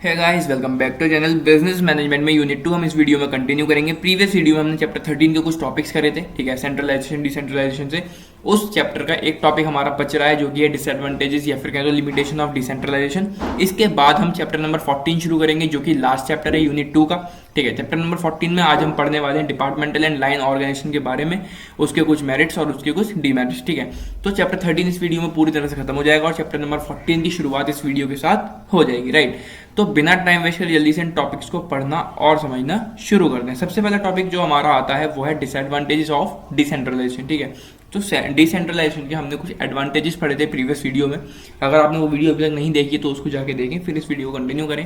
Hey guys, welcome back to channel business management में unit 2 हम इस वीडियो में कंटिन्यू करेंगे। प्रीवियस वीडियो में हमने चैप्टर 13 के कुछ टॉपिक्स करे थे, ठीक है, सेंट्रलाइजेशन डिसेंट्रलाइजेशन से। उस चैप्टर का एक टॉपिक हमारा बच रहा है जो कि है डिसएडवांटेजेस या फिर कहें तो लिमिटेशन ऑफ डिसेंट्रलाइजेशन। इसके बाद हम चैप्टर नंबर 14 शुरू करेंगे जो कि लास्ट चैप्टर है यूनिट 2 का, ठीक है। चैप्टर नंबर 14 में आज हम पढ़ने वाले हैं डिपार्टमेंटल एंड लाइन ऑर्गेनाइजेशन के बारे में, उसके कुछ मेरिट्स और उसके कुछ डीमेरिट्स, ठीक है। तो चैप्टर 13 इस वीडियो में पूरी तरह से खत्म हो जाएगा और चैप्टर नंबर 14 की शुरुआत इस वीडियो के साथ हो जाएगी, राइट। तो बिना टाइम वेस्ट कर जल्दी से इन टॉपिक्स को पढ़ना और समझना शुरू करते हैं। सबसे पहला टॉपिक जो हमारा आता है वो है डिसएडवांटेजेस ऑफ डिसेंट्रलाइजेशन, ठीक है। तो डिसेंट्रलाइजेशन के हमने कुछ एडवांटेजेस पढ़े थे प्रीवियस वीडियो में। अगर आपने वो वीडियो अभी तक नहीं देखी तो उसको जाके देखें, फिर इस वीडियो को कंटिन्यू करें।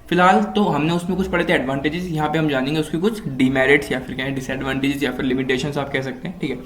फिलहाल तो हमने उसमें कुछ पढ़े थे एडवांटेजेस, यहाँ पे हम जानेंगे उसके कुछ डीमेरिट्स या फिर कहें डिसएडवांटेजेस या फिर लिमिटेशंस आप कह सकते हैं, ठीक है।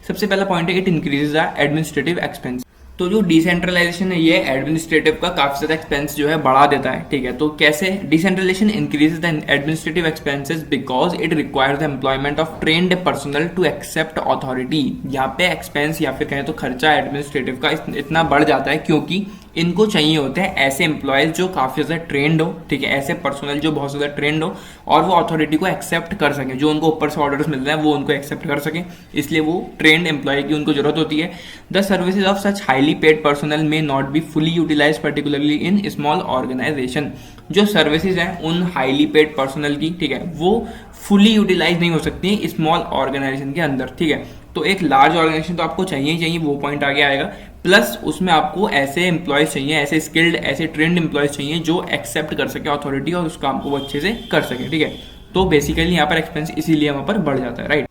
सबसे पहला पॉइंट है it increases the administrative expense. तो जो डिसेंट्रलाइजेशन है ये एडमिनिस्ट्रेटिव का काफी ज्यादा एक्सपेंस जो है बढ़ा देता है, ठीक है। तो कैसे? Decentralisation increases the administrative expenses because it requires the employment of trained personnel to accept authority. यहाँ पे एक्सपेंस या फिर कहें तो खर्चा एडमिनिस्ट्रेटिव का इतना बढ़ जाता है क्योंकि इनको चाहिए होते हैं ऐसे एम्प्लॉयज जो काफी ज्यादा ट्रेंड हो, ठीक है, ऐसे पर्सनल जो बहुत ज्यादा ट्रेंड हो और वो अथॉरिटी को एक्सेप्ट कर सके, जो उनको ऊपर से ऑर्डर्स मिल रहे हैं वो उनको एक्सेप्ट कर सके, इसलिए वो ट्रेंड एम्प्लॉय की उनको जरूरत होती है। The services of such highly paid personnel may not be fully utilise particularly in small organisation. जो सर्विसेज हैं उन हाईली पेड पर्सनल की, ठीक है, वो फुली यूटिलाइज नहीं हो सकती है स्मॉल ऑर्गेनाइजेशन के अंदर, ठीक है। तो एक लार्ज ऑर्गेनाइजेशन तो आपको चाहिए ही चाहिए, वो पॉइंट आगे आएगा। प्लस उसमें आपको ऐसे एम्प्लॉयज चाहिए, ऐसे स्किल्ड, ऐसे ट्रेंड एम्प्लॉयज चाहिए जो एक्सेप्ट कर सके अथॉरिटी और उस काम को वो अच्छे से कर सके, ठीक है। तो बेसिकली यहाँ पर एक्सपेंस इसीलिए वहां पर बढ़ जाता है, राइट।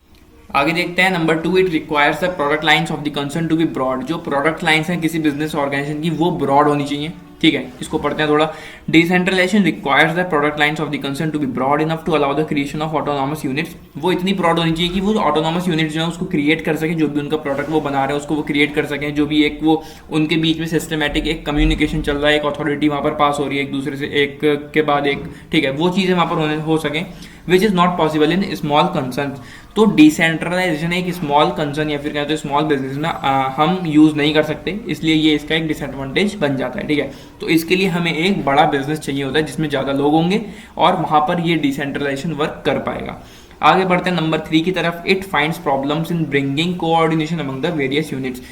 आगे देखते हैं number 2, it requires the product lines of the concern to be broad. जो प्रोडक्ट लाइन्स हैं किसी बिजनेस ऑर्गेनाइजेशन की वो ब्रॉड होनी चाहिए, ठीक है। इसको पढ़ते हैं थोड़ा। Decentralisation requires the product lines of the concern to be broad enough to allow the creation of autonomous units. वो इतनी ब्रॉड होनी चाहिए कि वो ऑटोनॉमस यूनिट्स जो है उसको क्रिएट कर सके, जो भी उनका प्रोडक्ट वो बना रहे हैं उसको वो क्रिएट कर सकें, जो भी एक वो उनके बीच में सिस्टमैटिक एक कम्युनिकेशन चल रहा है, एक अथॉरिटी वहां पर पास हो रही है एक दूसरे से, एक के बाद एक, ठीक है, वो चीजें वहां पर हो सके, which is not possible in small concern. तो डिसेंट्रलाइजेशन एक स्मॉल कंसर्न या फिर कहते हैं स्मॉल बिजनेस में हम यूज नहीं कर सकते, इसलिए ये इसका एक डिसएडवांटेज बन जाता है, ठीक है। तो इसके लिए हमें एक बड़ा बिजनेस चाहिए होता है जिसमें ज्यादा लोग होंगे और वहां पर ये डिसेंट्रलाइजेशन वर्क कर पाएगा। आगे बढ़ते हैं नंबर 3 की तरफ। It finds problems in bringing coordination among the various units.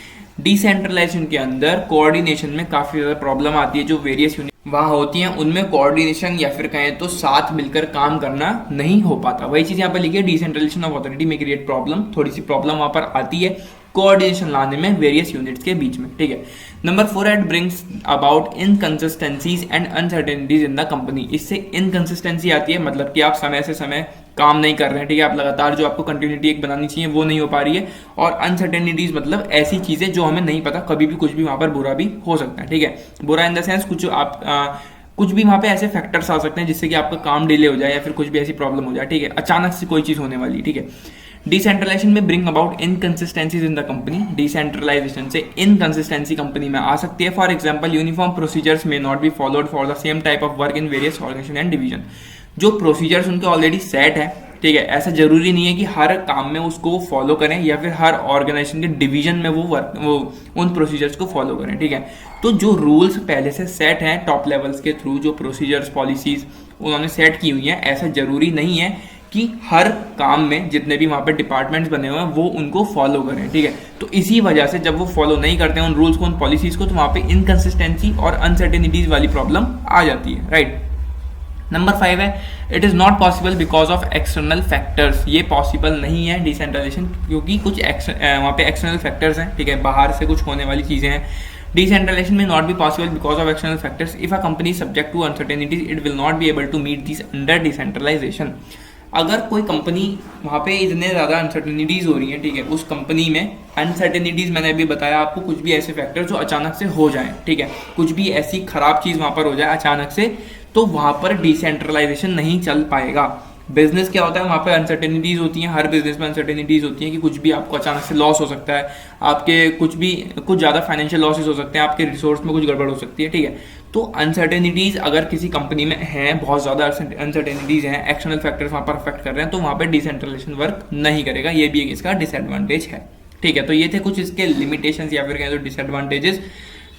Decentralisation के अंदर कोऑर्डिनेशन में काफी ज्यादा प्रॉब्लम आती है। जो वेरियस यूनिट वहां होती हैं उनमें कोऑर्डिनेशन या फिर कहें तो साथ मिलकर काम करना नहीं हो पाता। वही चीज यहाँ पर लिखी है, डिसेंट्रलाइजेशन ऑफ अथॉरिटी में क्रिएट प्रॉब्लम। थोड़ी सी प्रॉब्लम वहां पर आती है कोऑर्डिनेशन लाने में वेरियस यूनिट्स के बीच में, ठीक है। Number 4, it brings about inconsistencies and uncertainties in the company. इससे इनकंसिस्टेंसी आती है, मतलब कि आप समय से समय काम नहीं कर रहे हैं, ठीक है, आप लगातार जो आपको कंटिन्यूटी एक बनानी चाहिए वो नहीं हो पा रही है। और अनसर्टेनिटीज मतलब ऐसी चीजें जो हमें नहीं पता, कभी भी कुछ भी वहां पर बुरा भी हो सकता है, ठीक है। बुरा इन द सेंस कुछ आप कुछ भी वहां पे ऐसे फैक्टर्स आ सकते हैं जिससे कि आपका काम डिले हो जाए या फिर कुछ भी ऐसी प्रॉब्लम हो जाए, ठीक है, अचानक से कोई चीज होने वाली, ठीक है। Decentralisation may bring about inconsistencies in the company. Decentralisation से इनकंसिस्टेंसी कंपनी में आ सकती है। For example, uniform procedures may not be followed for the same type of work in various organisation and division. जो प्रोसीजर्स उनके already set है, ठीक है, ऐसा जरूरी नहीं है कि हर काम में उसको फॉलो करें या फिर हर ऑर्गेनाइजेशन के डिवीजन में वो उन प्रोसीजर्स को फॉलो करें, ठीक है। तो जो रूल्स पहले से सेट हैं टॉप लेवल्स के थ्रू, जो प्रोसीजर्स पॉलिसीज उन्होंने सेट की हुई हैं, ऐसा जरूरी नहीं है कि हर काम में जितने भी वहां पे डिपार्टमेंट्स बने हुए हैं वो उनको फॉलो करें, ठीक है। तो इसी वजह से जब वो फॉलो नहीं करते हैं उन रूल्स को, उन पॉलिसीज को, तो वहां पे इनकंसिस्टेंसी और अनसर्टेनिटीज वाली प्रॉब्लम आ जाती है, राइट। नंबर 5 है it is not possible because of external factors. ये पॉसिबल नहीं है डिसेंट्रलाइजेशन क्योंकि कुछ वहाँ पे एक्सटर्नल फैक्टर्स हैं, ठीक है, बाहर से कुछ होने वाली चीजें हैं। डिसेंट्रलाइजेशन में not be possible because of external factors. If a company subject to uncertainties it will not be able to meet this under decentralisation. अगर कोई कंपनी वहाँ पे इतने ज़्यादा अनसर्टेनिटीज़ हो रही हैं, ठीक है, उस कंपनी में अनसर्टेनिटीज़ मैंने अभी बताया आपको, कुछ भी ऐसे फैक्टर जो अचानक से हो जाएं, ठीक है, कुछ भी ऐसी खराब चीज़ वहाँ पर हो जाए अचानक से, तो वहाँ पर डिसेंट्रलाइजेशन नहीं चल पाएगा। बिजनेस क्या होता है, वहाँ पे अनसर्टेनिटीज होती हैं, हर बिजनेस में अनसर्टेनिटीज होती हैं कि कुछ भी आपको अचानक से लॉस हो सकता है, आपके कुछ ज़्यादा फाइनेंशियल लॉसेस हो सकते हैं, आपके रिसोर्स में कुछ गड़बड़ हो सकती है, ठीक है। तो अनसर्टेनिटीज अगर किसी कंपनी में हैं, बहुत ज़्यादा अनसर्टेनिटीज हैं, एक्सटर्नल फैक्टर्स वहाँ पर अफेक्ट कर रहे हैं, तो वहाँ पर डिसेंट्रलाइजेशन वर्क नहीं करेगा। ये भी एक इसका डिसएडवांटेज है, ठीक है। तो ये थे कुछ इसके लिमिटेशंस या फिर कहें तो डिसएडवांटेजेस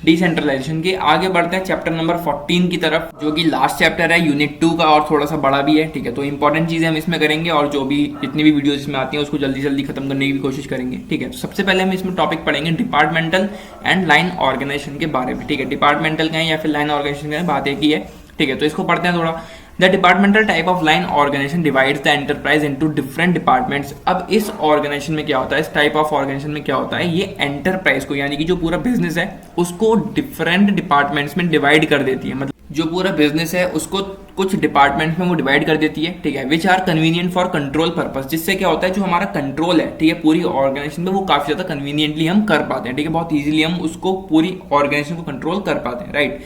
डिसेंट्रलाइजेशन के। आगे बढ़ते हैं चैप्टर नंबर 14 की तरफ, जो कि लास्ट चैप्टर है यूनिट 2 का और थोड़ा सा बड़ा भी है, ठीक है। तो इंपॉर्टेंट चीजें हम इसमें करेंगे और जो भी जितनी भी वीडियोस इसमें आती हैं उसको जल्दी जल्दी खत्म करने की भी कोशिश करेंगे, ठीक है। तो सबसे पहले हम इसमें टॉपिक पढ़ेंगे डिपार्टमेंटल एंड लाइन ऑर्गेनाइजेशन के बारे में, ठीक है। डिपार्टमेंटल का है या फिर लाइन ऑर्गेनाइजेशन का, बात एक ही है, ठीक है। तो इसको पढ़ते हैं थोड़ा। The departmental type of line organization divides the enterprise into different departments। अब इस ऑर्गेनाइजेशन में क्या होता है, इस टाइप ऑफ ऑर्गेनाइजेशन में क्या होता है, ये एंटरप्राइज को यानी कि जो पूरा बिजनेस है उसको डिफरेंट डिपार्टमेंट्स में डिवाइड कर देती है। मतलब जो पूरा बिजनेस है उसको कुछ डिपार्टमेंट्स में वो डिवाइड कर देती है, ठीक है। Which are convenient for control purpose, जिससे क्या होता है जो हमारा कंट्रोल है, ठीक है, पूरी ऑर्गेनाइजेशन में वो काफी ज्यादा कन्वीनियंटली हम कर पाते हैं, ठीक है। बहुत इजीली हम उसको पूरी ऑर्गेनाइजेशन को कंट्रोल कर पाते हैं, right.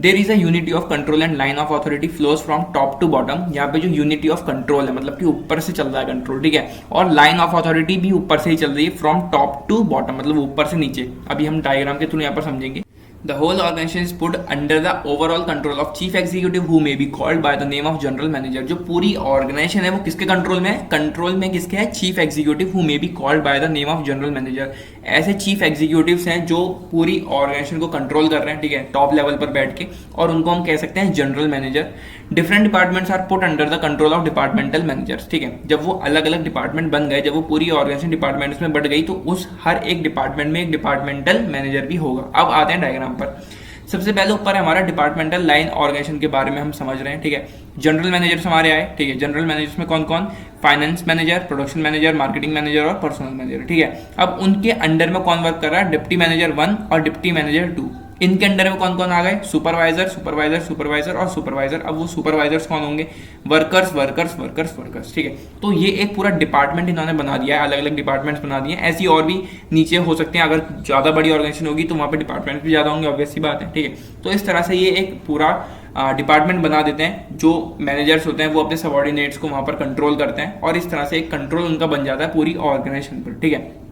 There is a unity of control and line of authority flows from top to bottom. यहाँ पे जो यूनिटी ऑफ कंट्रोल है मतलब कि ऊपर से चल रहा है कंट्रोल, ठीक है, और लाइन ऑफ अथॉरिटी भी ऊपर से ही चल रही है, फ्रॉम टॉप टू बॉटम मतलब ऊपर से नीचे। अभी हम डायग्राम के थ्रू यहाँ पर समझेंगे। The whole organization is put under the overall control of chief executive who may be called by the name of general manager। जो पूरी ऑर्गेनाइजेशन है वो किसके कंट्रोल में है, कंट्रोल में किसके है, chief executive who may be called by the name of general manager। ऐसे चीफ एग्जीक्यूटिव्स हैं जो पूरी ऑर्गेनाइजेशन को कंट्रोल कर रहे हैं, ठीक है, टॉप लेवल पर बैठ के, और उनको हम कह सकते हैं general manager. Different departments are put under the control of departmental managers, ठीक है। जब वो अलग अलग डिपार्टमेंट बन गए, जब वो पूरी ऑर्गेनाइजेशन डिपार्टमेंट्स में बढ़ गई, तो उस हर एक डिपार्टमेंट में एक डिपार्टमेंटल मैनेजर भी होगा। अब आते हैं डायग्राम पर। सबसे पहले ऊपर है हमारा डिपार्टमेंटल लाइन ऑर्गेनाइजेशन के बारे में हम समझ रहे हैं, ठीक है। जनरल मैनेजर्स हमारे आए, ठीक है। जनरल मैनेजर्स में कौन कौन, finance manager, production manager, marketing manager और पर्सनल मैनेजर, ठीक है। अब उनके अंडर में कौन वर्क कर रहा है, डिप्टी मैनेजर 1 और डिप्टी मैनेजर 2। इनके अंडर में कौन कौन आ गए, सुपरवाइजर, सुपरवाइजर, सुपरवाइजर और सुपरवाइजर। अब वो सुपरवाइजर्स कौन होंगे, वर्कर्स वर्कर्स वर्कर्स वर्कर्स, ठीक है। तो ये एक पूरा डिपार्टमेंट इन्होंने बना दिया है, अलग अलग डिपार्टमेंट्स बना दिए हैं। ऐसी और भी नीचे हो सकते हैं, अगर ज्यादा बड़ी ऑर्गेनाइजेशन होगी तो वहां पे डिपार्टमेंट भी ज्यादा होंगे, ऑब्वियस सी बात है, ठीक है। तो इस तरह से ये एक पूरा डिपार्टमेंट बना देते हैं। जो मैनेजर्स होते हैं वो अपने सबॉर्डिनेट्स को वहां पर कंट्रोल करते हैं और इस तरह से एक कंट्रोल उनका बन जाता है पूरी ऑर्गेनाइजेशन पर, ठीक है।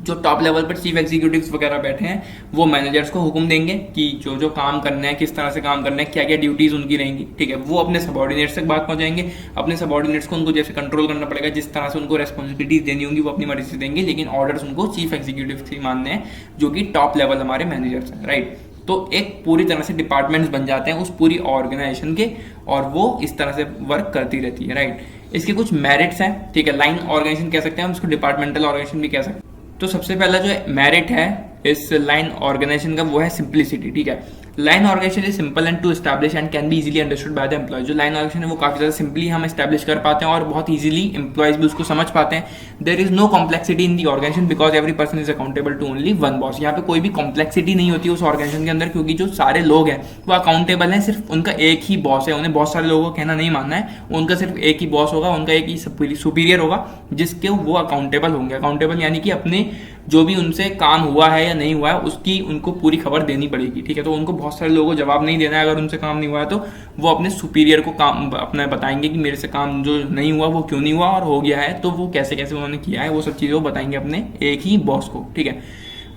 जो टॉप लेवल पर चीफ एग्जीक्यूटिव्स वगैरह बैठे हैं वो मैनेजर्स को हुक्म देंगे कि जो जो काम करना है, किस तरह से काम करना है, क्या क्या ड्यूटीज उनकी रहेंगी, ठीक है। वो अपने सबॉर्डिनेट्स तक बात पहुंचाएंगे, अपने सबॉर्डिनेट्स को उनको जैसे कंट्रोल करना पड़ेगा, जिस तरह से उनको रेस्पॉन्सिबिलिटीज देनी होंगी वो अपनी मर्जी से देंगे, लेकिन ऑर्डर्स उनको चीफ एग्जीक्यूटिव से मानने हैं जो कि टॉप लेवल हमारे मैनेजर्स हैं, राइट। तो एक पूरी तरह से डिपार्टमेंट्स बन जाते हैं उस पूरी ऑर्गेनाइजेशन के और वो इस तरह से वर्क करती रहती है, राइट। इसके कुछ मेरिट्स हैं, ठीक है। लाइन ऑर्गेनाइजेशन कह सकते हैं हम इसको, डिपार्टमेंटल ऑर्गेनाइजेशन भी कह सकते हैं। तो सबसे पहला जो मेरिट है इस लाइन ऑर्गेनाइजेशन का वो है सिंप्लिसिटी, ठीक है। Line organisation is simple and to establish and can be easily understood by the employ. जो लाइन ऑर्गेनाइजेशन है वो काफी ज्यादा सिंपली हम एस्टैब्लिश कर पाते हैं और बहुत इजीली एम्प्लॉयज भी उसको समझ पाते हैं। There is no complexity in the organisation because every person is accountable to only one boss. यहाँ पे कोई भी कॉम्प्लेक्सिटी नहीं होती उस ऑर्गेनाइजेशन के अंदर, क्योंकि जो सारे लोग हैं वो अकाउंटेबल हैं, सिर्फ उनका एक ही बॉस है। उन्हें बहुत सारे लोगों को कहना नहीं मानना है, उनका सिर्फ एक ही बॉस होगा, उनका एक ही सुपीरियर होगा जिसके वो अकाउंटेबल होंगे। अकाउंटेबल यानी कि अपने जो भी उनसे काम हुआ है या नहीं हुआ है उसकी उनको पूरी खबर देनी पड़ेगी, ठीक है। तो उनको बहुत सारे लोगों को जवाब नहीं देना है, अगर उनसे काम नहीं हुआ है तो वो अपने सुपीरियर को काम अपना बताएंगे कि मेरे से काम जो नहीं हुआ वो क्यों नहीं हुआ, और हो गया है तो वो कैसे कैसे उन्होंने किया है, वो सब चीज़ें वो बताएंगे अपने एक ही बॉस को, ठीक है।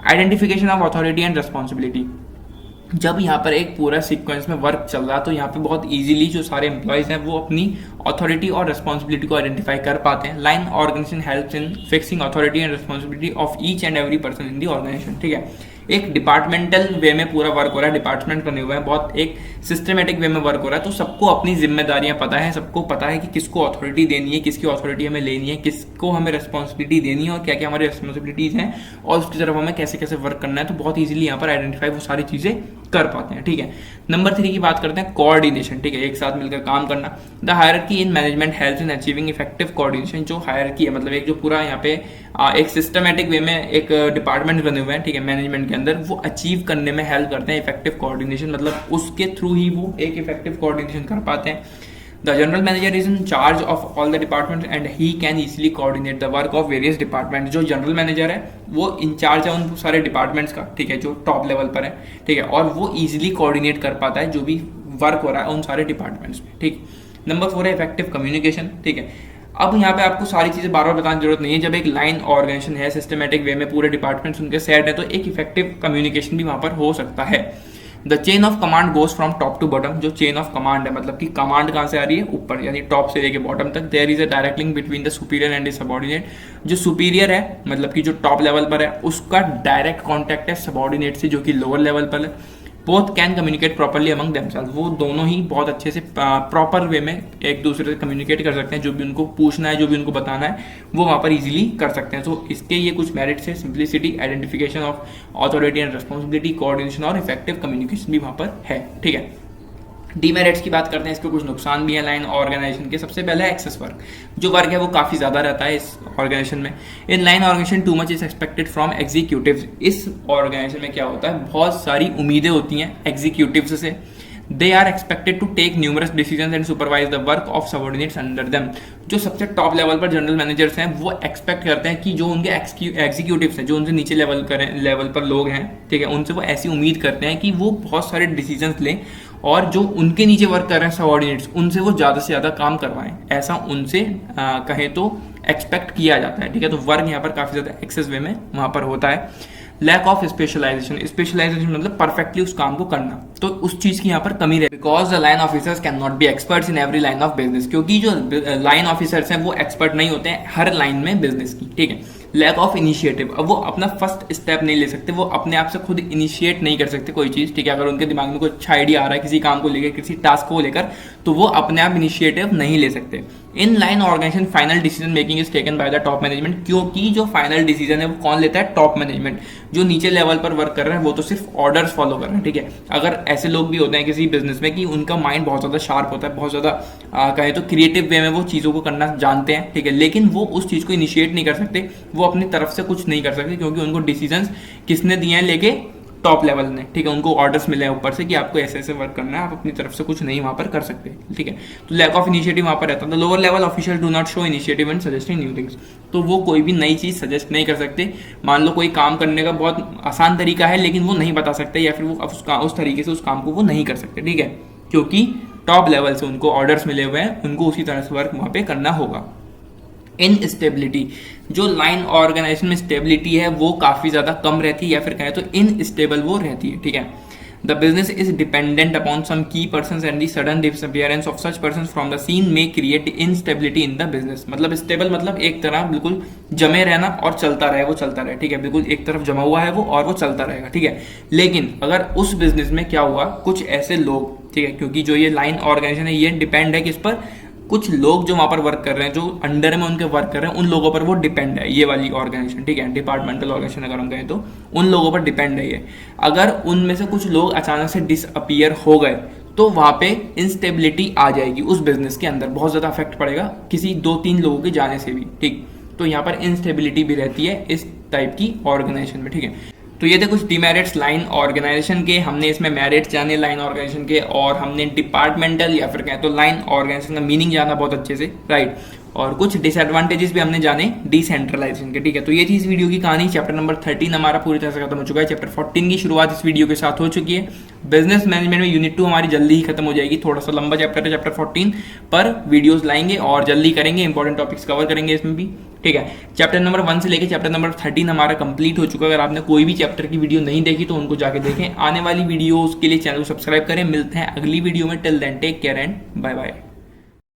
Identification of authority and responsibility. जब यहाँ पर एक पूरा सीक्वेंस में वर्क चल रहा है तो यहाँ पे बहुत इजीली जो सारे एम्प्लॉयज हैं वो अपनी अथॉरिटी और रेस्पॉन्सिबिलिटी को आइडेंटिफाई कर पाते हैं। Line organisation helps in fixing authority and responsibility of each and every person in the organisation, ठीक है। एक डिपार्टमेंटल वे में पूरा वर्क हो रहा है, डिपार्टमेंट बने हुए हैं, बहुत एक सिस्टमेटिक वे में वर्क हो रहा है, तो सबको अपनी जिम्मेदारियां पता है, सबको पता है कि किसको अथॉरिटी देनी है, किसकी अथॉरिटी हमें लेनी है, किसको हमें रेस्पॉन्सिबिलिटी देनी है और क्या क्या हमारी रेस्पॉन्सिबिलिटीज हैं और उसकी तरफ हमें कैसे कैसे वर्क करना है। तो बहुत ईजिली यहाँ पर आइडेंटिफाई वो सारी चीजें कर पाते हैं, ठीक है। नंबर 3 की बात करते हैं, कोऑर्डिनेशन, ठीक है, एक साथ मिलकर काम करना। The hierarchy in management helps in achieving effective coordination. जो हायरार्की है मतलब एक जो पूरा यहाँ पे एक सिस्टमेटिक वे में एक डिपार्टमेंट बने हुए हैं, ठीक है, मैनेजमेंट के अंदर, वो अचीव करने में हेल्प करते हैं इफेक्टिव कोऑर्डिनेशन, मतलब उसके थ्रू ही वो एक इफेक्टिव कोऑर्डिनेशन कर पाते हैं। The general manager is in charge of all the departments and he can easily coordinate the work of various departments। जो जनरल मैनेजर है वो इंचार्ज है उन सारे डिपार्टमेंट्स का, ठीक है, जो टॉप लेवल पर है, ठीक है, और वो इजीली कोऑर्डिनेट कर पाता है जो भी वर्क हो रहा है उन सारे डिपार्टमेंट्स में, ठीक। नंबर 4 है इफेक्टिव कम्युनिकेशन, ठीक है। अब यहाँ पे आपको सारी चीजें बार बार बताने की जरूरत नहीं है। जब एक लाइन ऑर्गेनाइजेशन है, सिस्टमेटिक वे में पूरे डिपार्टमेंट्स उनके सेट है, तो एक इफेक्टिव कम्युनिकेशन भी वहां पर हो सकता है। The chain of command goes from top to bottom. जो चेन ऑफ कमांड है मतलब कि कमांड कहाँ से आ रही है, ऊपर, यानी टॉप से लेके बॉटम तक। There is a direct link between the superior and the subordinate. जो सुपीरियर है मतलब कि जो टॉप लेवल पर है उसका डायरेक्ट कॉन्टैक्ट है सबऑर्डिनेट से जो कि लोअर लेवल पर है। Both can communicate properly among themself. वो दोनों ही बहुत अच्छे से प्रॉपर वे में एक दूसरे से कम्युनिकेट कर सकते हैं। जो भी उनको पूछना है, जो भी उनको बताना है, वो वहाँ पर इजीली कर सकते हैं। तो इसके ये कुछ मेरिट्स है, simplicity, identification of authority and responsibility, coordination और इफेक्टिव कम्युनिकेशन भी वहाँ पर है। ठीक है, डीमेरिट्स की बात करते हैं, इसके कुछ नुकसान भी हैं लाइन ऑर्गेनाइजेशन के। सबसे पहले एक्सेस वर्क। जो वर्क है वो काफ़ी ज़्यादा रहता है इस ऑर्गेनाइजेशन में। In line organisation too much is expected from executives. इस ऑर्गेनाइजेशन में क्या होता है, बहुत सारी उम्मीदें होती हैं एग्जीक्यूटिव्स से। They are expected to take numerous decision and supervise the work of subordinates under them. जो सबसे टॉप लेवल पर जनरल मैनेजर्स हैं वो एक्सपेक्ट करते हैं कि जो उनके एग्जीक्यूटिव्स हैं, जो उनसे नीचे लेवल पर लोग हैं, ठीक है, उनसे वो ऐसी उम्मीद करते हैं कि वो बहुत सारे डिसीजंस लें और जो उनके नीचे वर्क कर रहे हैं सबऑर्डिनेट्स, उनसे वो ज़्यादा से ज़्यादा काम करवाएं। ऐसा उनसे कहें तो एक्सपेक्ट किया जाता है। ठीक है, तो वर्क यहाँ पर काफ़ी ज़्यादा एक्सेस वे में वहाँ पर होता है। Lack of specialisation. स्पेशलाइजेशन मतलब परफेक्टली उस काम को करना, तो उस चीज की यहाँ पर कमी रहे। Because the line officers can not be experts in every line of business. क्योंकि जो लाइन ऑफिसर्स हैं वो एक्सपर्ट नहीं होते हैं हर लाइन में बिजनेस की। ठीक है, लैक ऑफ इनिशिएटिव। अब वो अपना फर्स्ट स्टेप नहीं ले सकते, वो अपने आप से खुद इनिशिएट नहीं कर सकते कोई चीज़। ठीक है, अगर उनके दिमाग में कोई अच्छा आइडिया आ रहा है किसी काम को लेकर, किसी टास्क को लेकर, तो वो अपने आप इनिशिएटिव नहीं ले सकते। In line organisation final decision making is taken by the top management. क्योंकि जो फाइनल डिसीजन है वो कौन लेता है, टॉप मैनेजमेंट। जो नीचे लेवल पर वर्क कर रहे हैं वो तो सिर्फ ऑर्डर्स फॉलो कर रहे हैं। ठीक है, अगर ऐसे लोग भी होते हैं किसी बिजनेस में कि उनका माइंड बहुत ज़्यादा शार्प होता है, बहुत ज़्यादा कहें तो क्रिएटिव वे में वो चीज़ों को करना जानते हैं। ठीक है, लेकिन वो उस चीज़ को इनिशिएट नहीं कर सकते, वो अपनी तरफ से कुछ नहीं कर सकते, क्योंकि उनको डिसीजंस किसने दिए हैं, लेके टॉप लेवल ने। ठीक है, उनको ऑर्डर्स मिले हैं ऊपर से कि आपको ऐसे ऐसे वर्क करना है, आप अपनी तरफ से कुछ नहीं वहाँ पर कर सकते। ठीक है, तो लैक ऑफ इनिशिएटिव वहाँ पर रहता है। Lower level official do not show initiative and suggesting new things. तो वो कोई भी नई चीज़ सजेस्ट नहीं कर सकते। मान लो कोई काम करने का बहुत आसान तरीका है लेकिन वो नहीं बता सकते, या फिर वो उस तरीके से उस काम को वो नहीं कर सकते। ठीक है, क्योंकि टॉप लेवल से उनको ऑर्डर्स मिले हुए हैं, उनको उसी तरह से वर्क वहाँ पे करना होगा। इनस्टेबिलिटी। जो लाइन ऑर्गेनाइजेशन में स्टेबिलिटी है वो काफ़ी ज़्यादा कम रहती है, या फिर कहें तो इनस्टेबल वो रहती है। ठीक है, the business is dependent upon some key persons and the sudden disappearance of such persons from the scene may create instability in the business. मतलब स्टेबल मतलब एक तरह बिल्कुल जमे रहना और चलता रहे, वो चलता रहे। ठीक है, बिल्कुल एक तरफ जमा हुआ है वो और वो चलता रहेगा। ठीक है, लेकिन अगर उस बिजनेस में क्या हुआ, कुछ ऐसे लोग, ठीक है, क्योंकि जो ये लाइन ऑर्गेनाइजेशन है ये डिपेंड है किस पर, कुछ लोग जो वहाँ पर वर्क कर रहे हैं, जो अंडर में उनके वर्क कर रहे हैं, उन लोगों पर वो डिपेंड है ये वाली ऑर्गेनाइजेशन। ठीक है, डिपार्टमेंटल ऑर्गेनाइजेशन अगर हम कहें तो उन लोगों पर डिपेंड है ये। अगर उनमें से कुछ लोग अचानक से डिसअपियर हो गए तो वहाँ पे इंस्टेबिलिटी आ जाएगी उस बिजनेस के अंदर, बहुत ज़्यादा इफेक्ट पड़ेगा किसी 2-3 लोगों के जाने से भी। ठीक, तो यहाँ पर इंस्टेबिलिटी भी रहती है इस टाइप की ऑर्गेनाइजेशन में। ठीक है, तो ये थे कुछ डिमेरिट्स लाइन ऑर्गेनाइजेशन के। हमने इसमें मेरिट्स जाने लाइन ऑर्गेनाइजेशन के, और हमने डिपार्टमेंटल या फिर कहें तो लाइन ऑर्गेनाइजेशन का मीनिंग जाना बहुत अच्छे से, राइट। और कुछ डिसएडवांटेजेस भी हमने जाने डिसेंट्रलाइजेशन के। ठीक है, तो ये थी इस वीडियो की कहानी। चैप्टर नंबर 13 हमारा पूरी तरह से खत्म हो चुका है। चैप्टर 14 की शुरुआत इस वीडियो के साथ हो चुकी है। बिजनेस मैनेजमेंट में यूनिट 2 हमारी जल्दी ही खत्म हो जाएगी। थोड़ा सा लंबा चैप्टर है चैप्टर 14, पर वीडियोस लाएंगे और जल्दी करेंगे, इंपॉर्टेंट टॉपिक्स कवर करेंगे इसमें भी। ठीक है, चैप्टर नंबर 1 से लेकर चैप्टर नंबर 13 हमारा कंप्लीट हो चुका है। अगर आपने कोई भी चैप्टर की वीडियो नहीं देखी तो उनको जाके देखें। आने वाली वीडियोस के लिए चैनल को सब्सक्राइब करें। मिलते हैं अगली वीडियो में। Till then take care and bye bye.